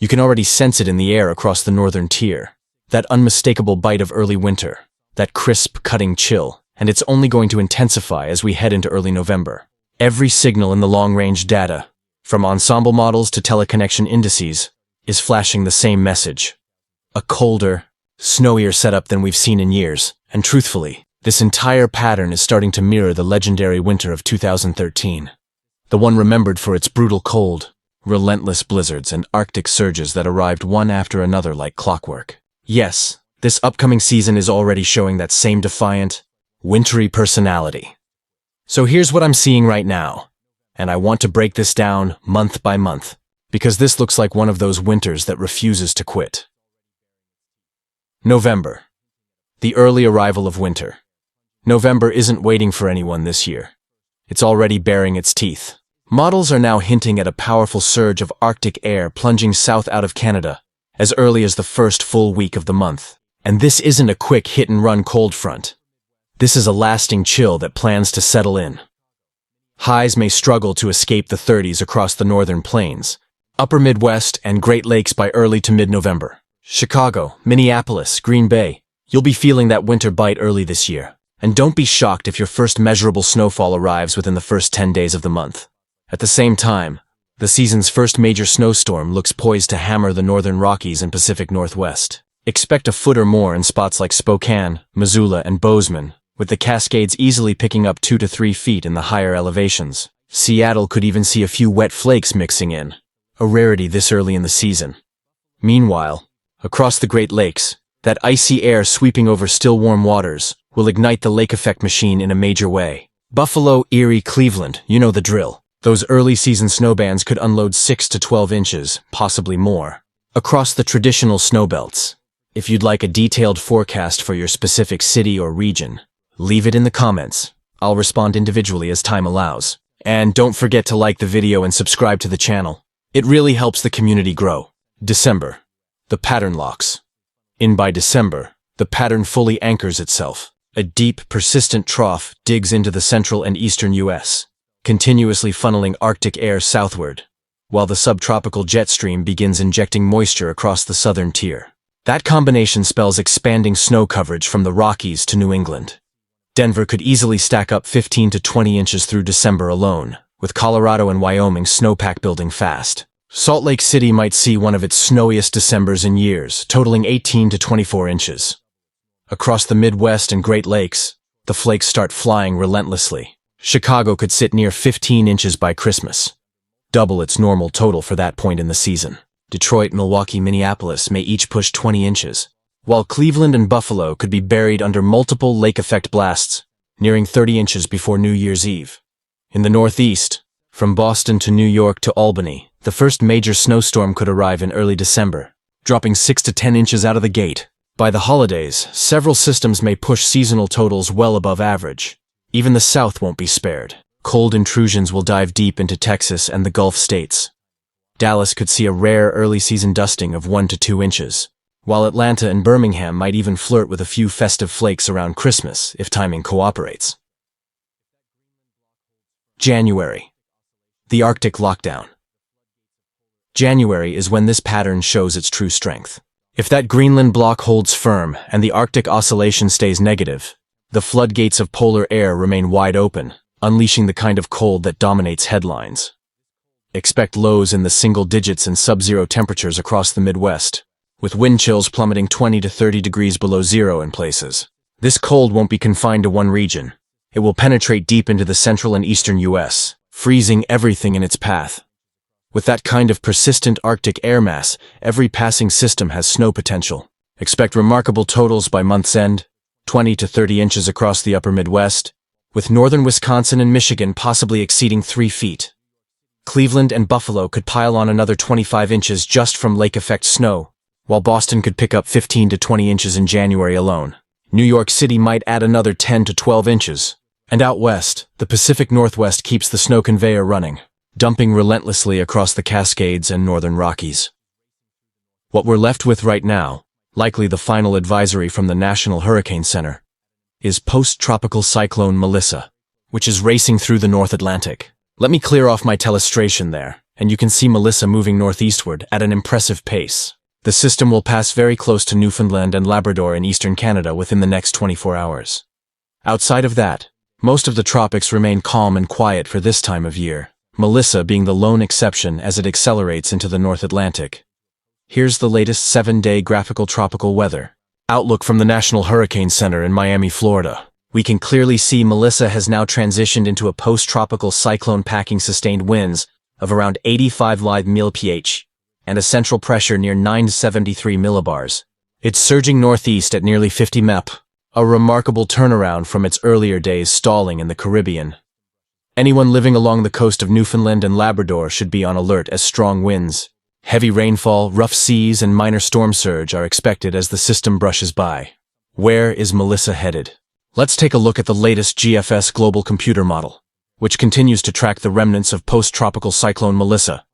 You can already sense it in the air across the northern tier. That unmistakable bite of early winter, that crisp, cutting chill, and it's only going to intensify as we head into early November. Every signal in the long-range data, from ensemble models to teleconnection indices, is flashing the same message. A colder, snowier setup than we've seen in years, and truthfully, this entire pattern is starting to mirror the legendary winter of 2013. The one remembered for its brutal cold, relentless blizzards and Arctic surges that arrived one after another like clockwork. Yes, this upcoming season is already showing that same defiant, wintry personality. So here's what I'm seeing right now, and I want to break this down month by month, because this looks like one of those winters that refuses to quit. November. The early arrival of winter. November isn't waiting for anyone this year. It's already baring its teeth. Models are now hinting at a powerful surge of Arctic air plunging south out of Canada as early as the first full week of the month. And this isn't a quick hit-and-run cold front. This is a lasting chill that plans to settle in. Highs may struggle to escape the 30s across the northern plains, upper Midwest, and Great Lakes by early to mid-November. Chicago, Minneapolis, Green Bay, you'll be feeling that winter bite early this year. And don't be shocked if your first measurable snowfall arrives within the first 10 days of the month. At the same time, the season's first major snowstorm looks poised to hammer the northern Rockies and Pacific Northwest. Expect a foot or more in spots like Spokane, Missoula, and Bozeman, with the Cascades easily picking up 2 to 3 feet in the higher elevations. Seattle could even see a few wet flakes mixing in, a rarity this early in the season. Meanwhile, across the Great Lakes, that icy air sweeping over still warm waters will ignite the lake effect machine in a major way. Buffalo, Erie, Cleveland, you know the drill. Those early season snowbands could unload 6 to 12 inches, possibly more, across the traditional snowbelts. If you'd like a detailed forecast for your specific city or region, leave it in the comments. I'll respond individually as time allows. And don't forget to like the video and subscribe to the channel. It really helps the community grow. December. The pattern locks. In by December, the pattern fully anchors itself. A deep, persistent trough digs into the central and eastern U.S., continuously funneling Arctic air southward, while the subtropical jet stream begins injecting moisture across the southern tier. That combination spells expanding snow coverage from the Rockies to New England. Denver could easily stack up 15 to 20 inches through December alone, with Colorado and Wyoming snowpack building fast. Salt Lake City might see one of its snowiest Decembers in years, totaling 18 to 24 inches. Across the Midwest and Great Lakes, the flakes start flying relentlessly. Chicago could sit near 15 inches by Christmas, double its normal total for that point in the season. Detroit, Milwaukee, Minneapolis may each push 20 inches, while Cleveland and Buffalo could be buried under multiple lake effect blasts, nearing 30 inches before New Year's Eve. In the Northeast, from Boston to New York to Albany, the first major snowstorm could arrive in early December, dropping 6 to 10 inches out of the gate. By the holidays, several systems may push seasonal totals well above average. Even the South won't be spared. Cold intrusions will dive deep into Texas and the Gulf states. Dallas could see a rare early-season dusting of 1 to 2 inches, while Atlanta and Birmingham might even flirt with a few festive flakes around Christmas if timing cooperates. January. The Arctic lockdown. January is when this pattern shows its true strength. If that Greenland block holds firm and the Arctic oscillation stays negative, the floodgates of polar air remain wide open, unleashing the kind of cold that dominates headlines. Expect lows in the single digits and sub-zero temperatures across the Midwest, with wind chills plummeting 20 to 30 degrees below zero in places. This cold won't be confined to one region. It will penetrate deep into the central and eastern U.S., freezing everything in its path. With that kind of persistent Arctic air mass, every passing system has snow potential. Expect remarkable totals by month's end, 20 to 30 inches across the upper Midwest, with northern Wisconsin and Michigan possibly exceeding 3 feet. Cleveland and Buffalo could pile on another 25 inches just from lake effect snow, while Boston could pick up 15 to 20 inches in January alone. New York City might add another 10 to 12 inches. And out west, the Pacific Northwest keeps the snow conveyor running, dumping relentlessly across the Cascades and northern Rockies. What we're left with right now, likely the final advisory from the National Hurricane Center, is post-tropical cyclone Melissa, which is racing through the North Atlantic. Let me clear off my telestration there. and you can see Melissa moving northeastward at an impressive pace. The system will pass very close to Newfoundland and Labrador in eastern Canada within the next 24 hours. Outside of that, most of the tropics remain calm and quiet for this time of year, Melissa being the lone exception as it accelerates into the North Atlantic. Here's the latest 7-day graphical tropical weather outlook from the National Hurricane Center in Miami, Florida. We can clearly see Melissa has now transitioned into a post-tropical cyclone packing sustained winds of around 85 live mph and a central pressure near 973 millibars. It's surging northeast at nearly 50 mph, a remarkable turnaround from its earlier days stalling in the Caribbean. Anyone living along the coast of Newfoundland and Labrador should be on alert as strong winds, heavy rainfall, rough seas, and minor storm surge are expected as the system brushes by. Where is Melissa headed? Let's take a look at the latest GFS global computer model, which continues to track the remnants of post-tropical cyclone Melissa,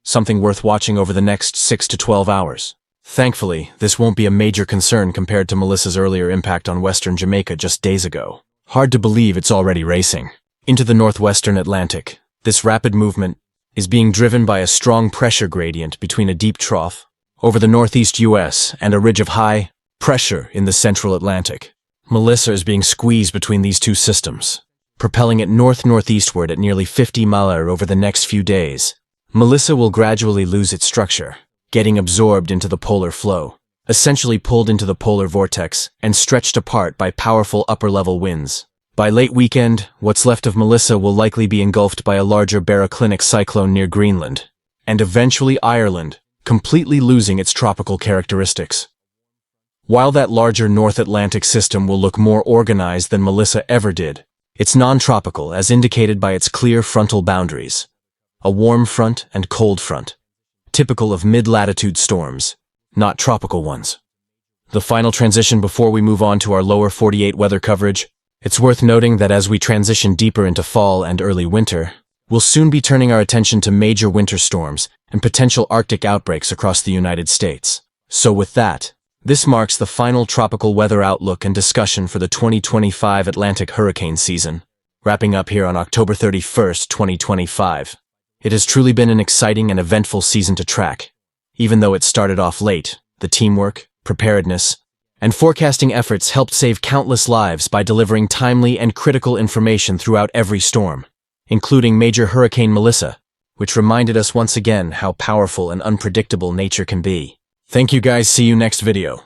something worth watching over the next 6 to 12 hours. Thankfully, this won't be a major concern compared to Melissa's earlier impact on western Jamaica just days ago. Hard to believe it's already racing into the northwestern Atlantic. This rapid movement is being driven by a strong pressure gradient between a deep trough over the northeast U.S. and a ridge of high pressure in the central Atlantic. Melissa is being squeezed between these two systems, propelling it north-northeastward at nearly 50 mph over the next few days. Melissa will gradually lose its structure, getting absorbed into the polar flow, essentially pulled into the polar vortex and stretched apart by powerful upper-level winds. By late weekend, what's left of Melissa will likely be engulfed by a larger baroclinic cyclone near Greenland, and eventually Ireland, completely losing its tropical characteristics. While that larger North Atlantic system will look more organized than Melissa ever did, it's non-tropical as indicated by its clear frontal boundaries, a warm front and cold front, typical of mid-latitude storms, not tropical ones. The final transition before we move on to our lower 48 weather coverage. It's worth noting that as we transition deeper into fall and early winter, we'll soon be turning our attention to major winter storms and potential Arctic outbreaks across the United States. So with that, this marks the final tropical weather outlook and discussion for the 2025 Atlantic hurricane season, wrapping up here on October 31st, 2025. It has truly been an exciting and eventful season to track. Even though it started off late, the teamwork, preparedness, and forecasting efforts helped save countless lives by delivering timely and critical information throughout every storm, including Major Hurricane Melissa, which reminded us once again how powerful and unpredictable nature can be. Thank you guys, see you next video.